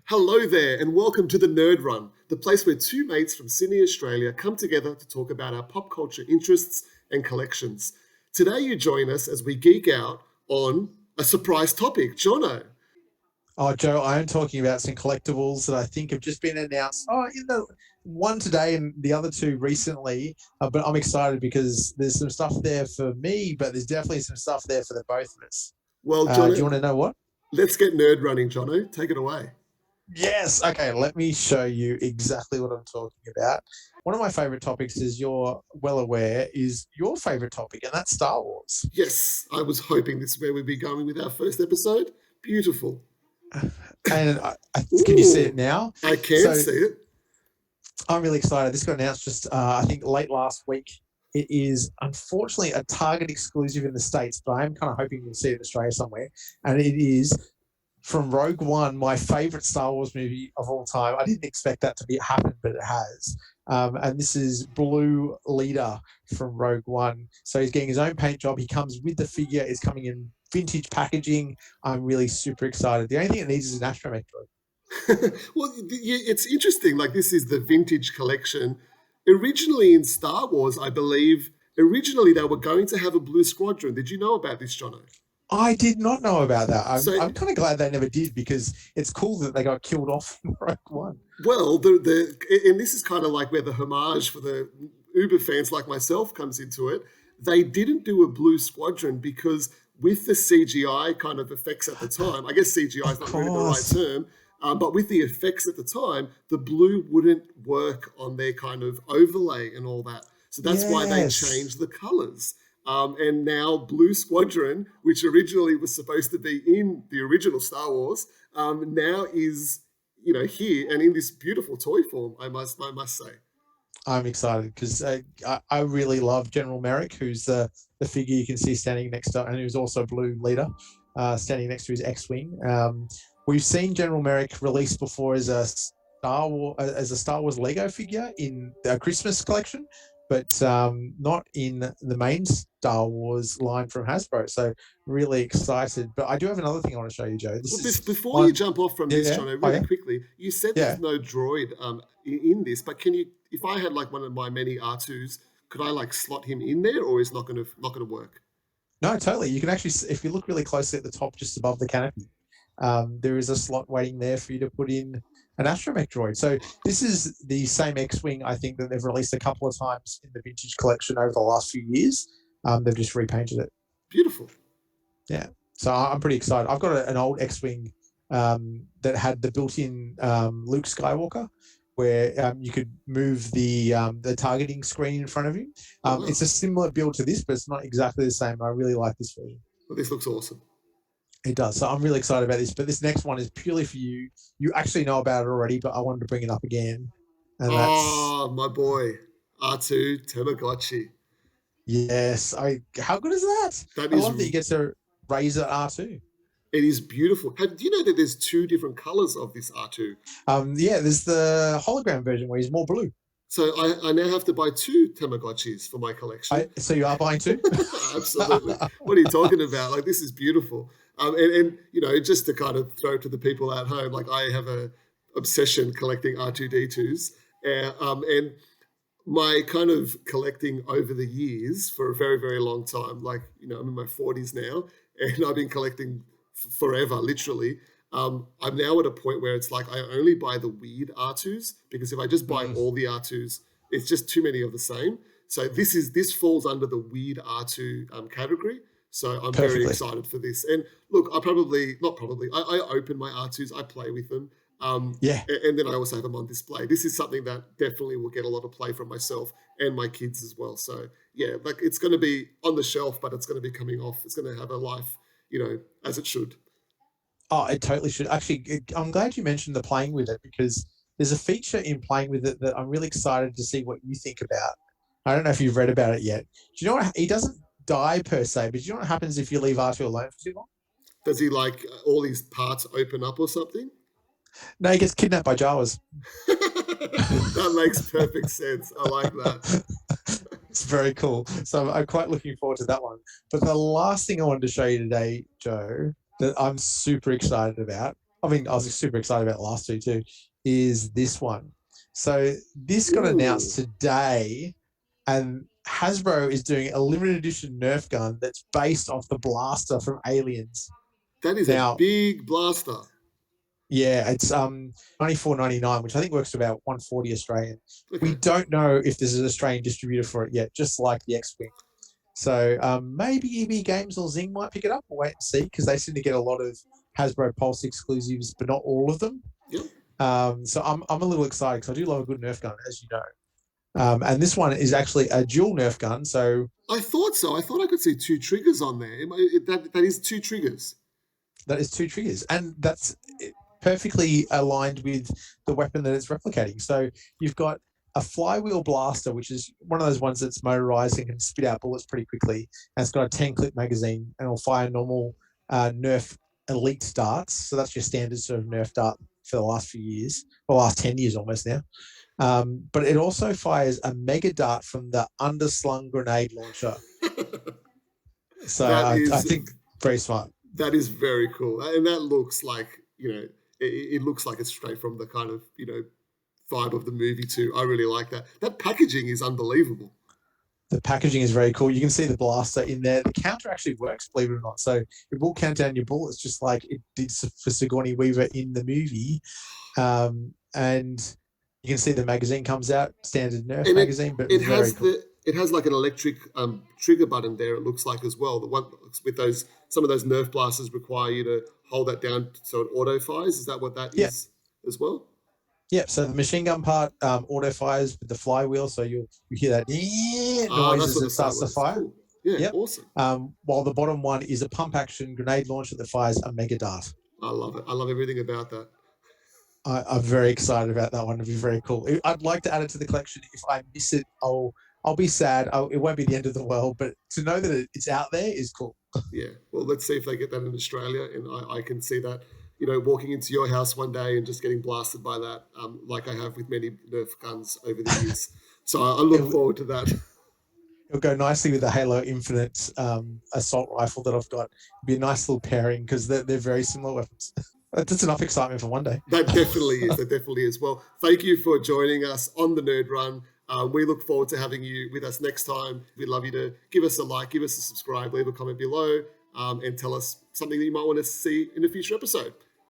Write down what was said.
Hello there, and welcome to the Nerd Run, the place where two mates from Sydney, Australia come together to talk about our pop culture interests and collections. Today, you join us as we geek out on a surprise topic. Jono. Oh, Joe, I am talking about some collectibles that I think have just been announced. One today and the other two recently. But I'm excited because there's some stuff there for me, but there's definitely some stuff there for the both of us. Well, Do you Jono, want to know what? let's get nerd running, Jono. Take it away. Yes. Okay, let me show you exactly what I'm talking about. One of my favorite topics, as you're well aware, is your favorite topic, and that's Star Wars. Yes, I was hoping this is where we'd be going with our first episode. Beautiful. And can you see it now? I can see it. I'm really excited. This got announced just, I think, late last week. It is unfortunately a Target exclusive in the States, but I am kind of hoping you'll see it in Australia somewhere. And it is from Rogue One, my favorite Star Wars movie of all time. I didn't expect that to happen, but it has. And this is Blue Leader from Rogue One. So he's getting his own paint job. He comes with the figure. It's coming in vintage packaging. I'm really super excited. The only thing it needs is an astromech droid. Well, it's interesting. Like, this is the vintage collection. Originally in Star Wars, I believe, originally they were going to have a Blue Squadron. Did you know about this, Jono? I did not know about that. I'm kind of glad they never did, because it's cool that they got killed off in Rogue One. Well, and this is kind of like where the homage for the Uber fans like myself comes into it. They didn't do a Blue Squadron because with the CGI kind of effects at the time, I guess CGI is not really the right term, but with the effects at the time, the blue wouldn't work on their kind of overlay and all that. So that's why they changed the colors. And now Blue Squadron, which originally was supposed to be in the original Star Wars, now is, here and in this beautiful toy form, I must say. I'm excited because I really love General Merrick, who's the figure you can see standing next to, and who's also Blue Leader, standing next to his X-Wing. We've seen General Merrick released before as a Star Wars Lego figure in the Christmas collection, but not in the main Star Wars line from Hasbro. So really excited. But I do have another thing I want to show you, Joe. Before you jump off from this, John, really quickly, you said there's no droid in this, but can you, if I had like one of my many R2s, could I like slot him in there, or is not going to work? No, totally. You can actually, if you look really closely at the top, just above the canopy, there is a slot waiting there for you to put in an astromech droid. So this is the same X-Wing, I think, that they've released a couple of times in the vintage collection over the last few years. They've just repainted it. Beautiful. Yeah. So I'm pretty excited. I've got an old X-Wing that had the built-in Luke Skywalker, where you could move the targeting screen in front of you. It's a similar build to this, but it's not exactly the same. I really like this version. Well, this looks awesome. It does. So I'm really excited about this. But this next one is purely for you. You actually know about it already, but I wanted to bring it up again. And my boy, R2 Tamagotchi. Yes. How good is that? I love that you get to raise an R2. It is beautiful. Do you know that there's two different colors of this R2? Yeah, there's the hologram version where he's more blue. So I now have to buy two Tamagotchis for my collection. So you are buying two? Absolutely. What are you talking about? Like, this is beautiful. And just to kind of throw to the people at home, like, I have a obsession collecting R2-D2s. And my kind of collecting over the years for a very, very long time, like, I'm in my 40s now, and I've been collecting forever, literally. I'm now at a point where it's like I only buy the weird R2s, because if I just buy all the R2s, it's just too many of the same. So this falls under the weird R2 category. So I'm very excited for this. And look, I open my R2s, I play with them. And then I also have them on display. This is something that definitely will get a lot of play from myself and my kids as well. So yeah, like, it's going to be on the shelf, but it's going to be coming off. It's going to have a life, as it should. Oh, it totally should. Actually, I'm glad you mentioned the playing with it, because there's a feature in playing with it that I'm really excited to see what you think about. I don't know if you've read about it yet. Do you know what? He doesn't die per se, but do you know what happens if you leave R2 alone for too long? Does he, like, all his parts open up or something? No, he gets kidnapped by Jawas. That makes perfect sense. I like that. It's very cool. So I'm quite looking forward to that one. But the last thing I wanted to show you today, Joe, that I'm super excited about. I mean, I was super excited about the last two too, is this one. So this got announced today, and Hasbro is doing a limited edition Nerf gun that's based off the blaster from Aliens. That is a big blaster. Yeah, it's $94.99, which I think works to about $140 Australian. Okay. We don't know if there's an Australian distributor for it yet, just like the X-Wing. So maybe EB Games or Zing might pick it up. We'll wait and see, because they seem to get a lot of Hasbro Pulse exclusives, but not all of them. Yep. So I'm a little excited, because I do love a good Nerf gun, as you know. And this one is actually a dual Nerf gun. So I thought so. I thought I could see two triggers on there. That is two triggers. That is two triggers, and that's perfectly aligned with the weapon that it's replicating. So you've got a flywheel blaster, which is one of those ones that's motorized and can spit out bullets pretty quickly. And it's got a 10-clip magazine, and it'll fire normal Nerf Elite darts. So that's your standard sort of Nerf dart for the last few years, or last 10 years almost now. But it also fires a mega dart from the underslung grenade launcher. So I think very smart. That is very cool. And that looks like, it looks like it's straight from the kind of, vibe of the movie too. I really like that. That packaging is unbelievable. The packaging is very cool. You can see the blaster in there. The counter actually works, believe it or not. So it will count down your bullets, just like it did for Sigourney Weaver in the movie. And you can see the magazine comes out, standard Nerf magazine, but it has like an electric trigger button there, it looks like, as well. The one with some of those Nerf blasters require you to hold that down so it auto fires. Is that what that is as well? Yeah, so the machine gun part auto fires with the flywheel, so you hear that noise as it starts to fire. Cool. Yeah, awesome. While the bottom one is a pump action grenade launcher that fires a mega dart. I love it. I love everything about that. I'm very excited about that one. It'll be very cool. I'd like to add it to the collection. If I miss it, I'll be sad. It won't be the end of the world, but to know that it's out there is cool. Yeah. Well, let's see if they get that in Australia, and I can see that, walking into your house one day and just getting blasted by that, like I have with many Nerf guns over the years. So I look forward to that. It'll go nicely with the Halo Infinite assault rifle that I've got. It'll be a nice little pairing, because they're very similar weapons. That's enough excitement for one day. That definitely is. That definitely is. Well, thank you for joining us on the Nerd Run. We look forward to having you with us next time. We'd love you to give us a like, give us a subscribe, leave a comment below, and tell us something that you might want to see in a future episode.